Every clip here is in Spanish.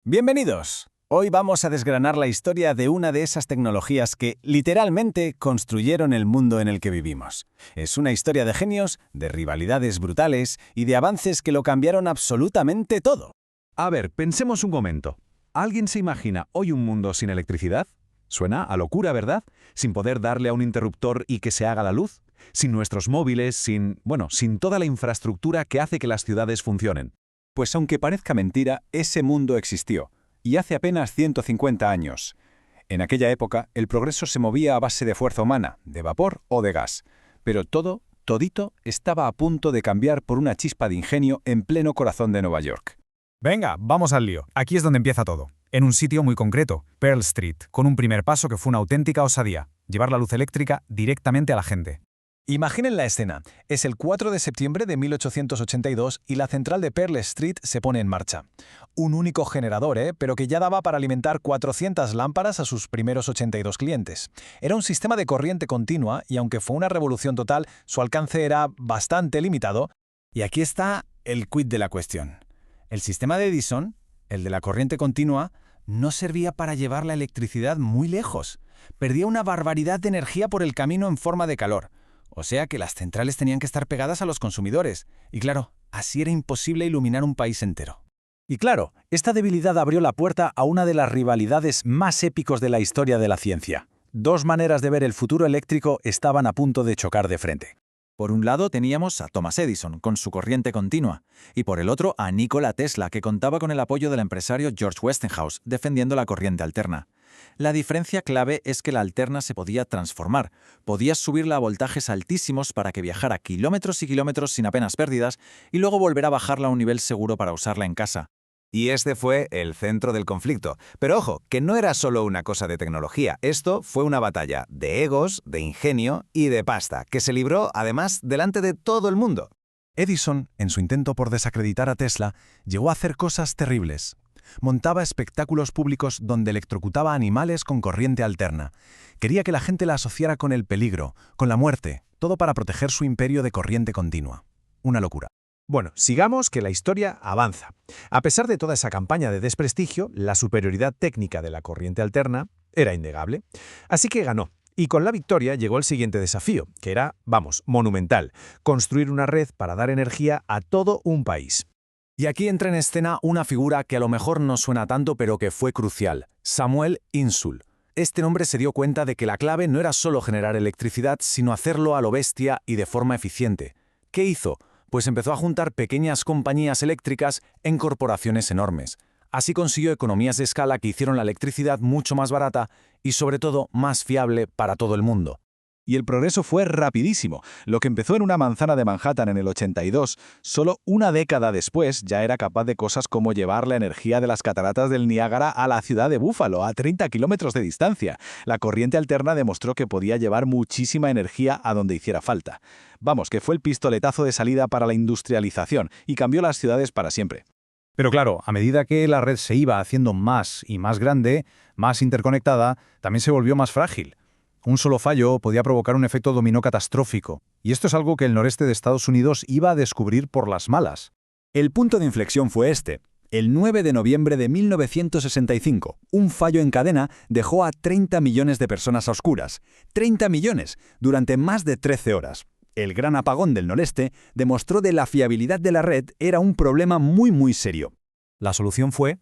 Bienvenidos. Hoy vamos a desgranar la historia de una de esas tecnologías que, literalmente, construyeron el mundo en el que vivimos. Es una historia de genios, de rivalidades brutales y de avances que lo cambiaron absolutamente todo. A ver, pensemos un momento. ¿Alguien se imagina hoy un mundo sin electricidad? Suena a locura, ¿verdad? Sin poder darle a un interruptor y que se haga la luz. Sin nuestros móviles, sin toda la infraestructura que hace que las ciudades funcionen. Pues aunque parezca mentira, ese mundo existió, y hace apenas 150 años. En aquella época, el progreso se movía a base de fuerza humana, de vapor o de gas. Pero todito, estaba a punto de cambiar por una chispa de ingenio en pleno corazón de Nueva York. Venga, vamos al lío. Aquí es donde empieza todo. En un sitio muy concreto, Pearl Street, con un primer paso que fue una auténtica osadía, llevar la luz eléctrica directamente a la gente. Imaginen la escena. Es el 4 de septiembre de 1882 y la central de Pearl Street se pone en marcha. Un único generador, pero que ya daba para alimentar 400 lámparas a sus primeros 82 clientes. Era un sistema de corriente continua y aunque fue una revolución total, su alcance era bastante limitado. Y aquí está el quid de la cuestión. El sistema de Edison, el de la corriente continua, no servía para llevar la electricidad muy lejos. Perdía una barbaridad de energía por el camino en forma de calor. O sea que las centrales tenían que estar pegadas a los consumidores. Y claro, así era imposible iluminar un país entero. Y claro, esta debilidad abrió la puerta a una de las rivalidades más épicos de la historia de la ciencia. Dos maneras de ver el futuro eléctrico estaban a punto de chocar de frente. Por un lado teníamos a Thomas Edison, con su corriente continua, y por el otro a Nikola Tesla, que contaba con el apoyo del empresario George Westinghouse, defendiendo la corriente alterna. La diferencia clave es que la alterna se podía transformar. Podías subirla a voltajes altísimos para que viajara kilómetros y kilómetros sin apenas pérdidas y luego volver a bajarla a un nivel seguro para usarla en casa. Y este fue el centro del conflicto. Pero ojo, que no era solo una cosa de tecnología. Esto fue una batalla de egos, de ingenio y de pasta, que se libró, además, delante de todo el mundo. Edison, en su intento por desacreditar a Tesla, llegó a hacer cosas terribles. Montaba espectáculos públicos donde electrocutaba animales con corriente alterna. Quería que la gente la asociara con el peligro, con la muerte, todo para proteger su imperio de corriente continua. Una locura. Bueno, sigamos que la historia avanza. A pesar de toda esa campaña de desprestigio, la superioridad técnica de la corriente alterna era innegable. Así que ganó. Y con la victoria llegó el siguiente desafío, que era, monumental: construir una red para dar energía a todo un país. Y aquí entra en escena una figura que a lo mejor no suena tanto, pero que fue crucial: Samuel Insull. Este hombre se dio cuenta de que la clave no era solo generar electricidad, sino hacerlo a lo bestia y de forma eficiente. ¿Qué hizo? Pues empezó a juntar pequeñas compañías eléctricas en corporaciones enormes. Así consiguió economías de escala que hicieron la electricidad mucho más barata y, sobre todo, más fiable para todo el mundo. Y el progreso fue rapidísimo. Lo que empezó en una manzana de Manhattan en el 82, solo una década después ya era capaz de cosas como llevar la energía de las cataratas del Niágara a la ciudad de Buffalo, a 30 kilómetros de distancia. La corriente alterna demostró que podía llevar muchísima energía a donde hiciera falta. Vamos, que fue el pistoletazo de salida para la industrialización y cambió las ciudades para siempre. Pero claro, a medida que la red se iba haciendo más y más grande, más interconectada, también se volvió más frágil. Un solo fallo podía provocar un efecto dominó catastrófico, y esto es algo que el noreste de Estados Unidos iba a descubrir por las malas. El punto de inflexión fue este. El 9 de noviembre de 1965, un fallo en cadena dejó a 30 millones de personas a oscuras. 30 millones, durante más de 13 horas. El gran apagón del noreste demostró que la fiabilidad de la red era un problema muy serio. La solución fue,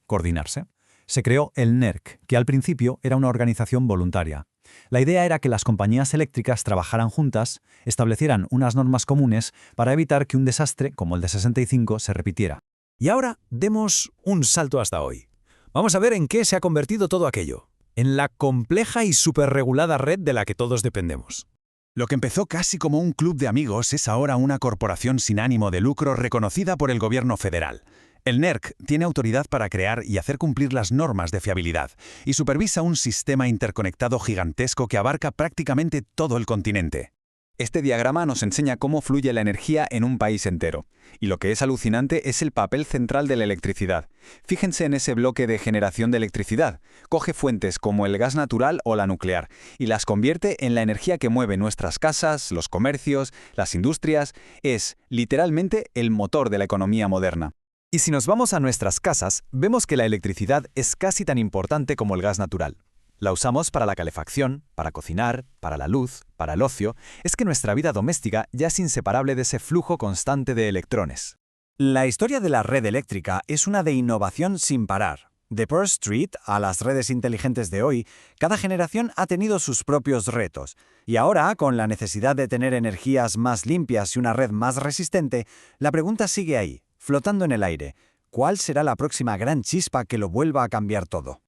coordinarse. Se creó el NERC, que al principio era una organización voluntaria. La idea era que las compañías eléctricas trabajaran juntas, establecieran unas normas comunes para evitar que un desastre como el de 65 se repitiera. Y ahora demos un salto hasta hoy. Vamos a ver en qué se ha convertido todo aquello. En la compleja y superregulada red de la que todos dependemos. Lo que empezó casi como un club de amigos es ahora una corporación sin ánimo de lucro reconocida por el gobierno federal. El NERC tiene autoridad para crear y hacer cumplir las normas de fiabilidad y supervisa un sistema interconectado gigantesco que abarca prácticamente todo el continente. Este diagrama nos enseña cómo fluye la energía en un país entero. Y lo que es alucinante es el papel central de la electricidad. Fíjense en ese bloque de generación de electricidad. Coge fuentes como el gas natural o la nuclear y las convierte en la energía que mueve nuestras casas, los comercios, las industrias. Es, literalmente, el motor de la economía moderna. Y si nos vamos a nuestras casas, vemos que la electricidad es casi tan importante como el gas natural. La usamos para la calefacción, para cocinar, para la luz, para el ocio. Es que nuestra vida doméstica ya es inseparable de ese flujo constante de electrones. La historia de la red eléctrica es una de innovación sin parar. De Pearl Street a las redes inteligentes de hoy, cada generación ha tenido sus propios retos. Y ahora, con la necesidad de tener energías más limpias y una red más resistente, la pregunta sigue ahí, flotando en el aire. ¿Cuál será la próxima gran chispa que lo vuelva a cambiar todo?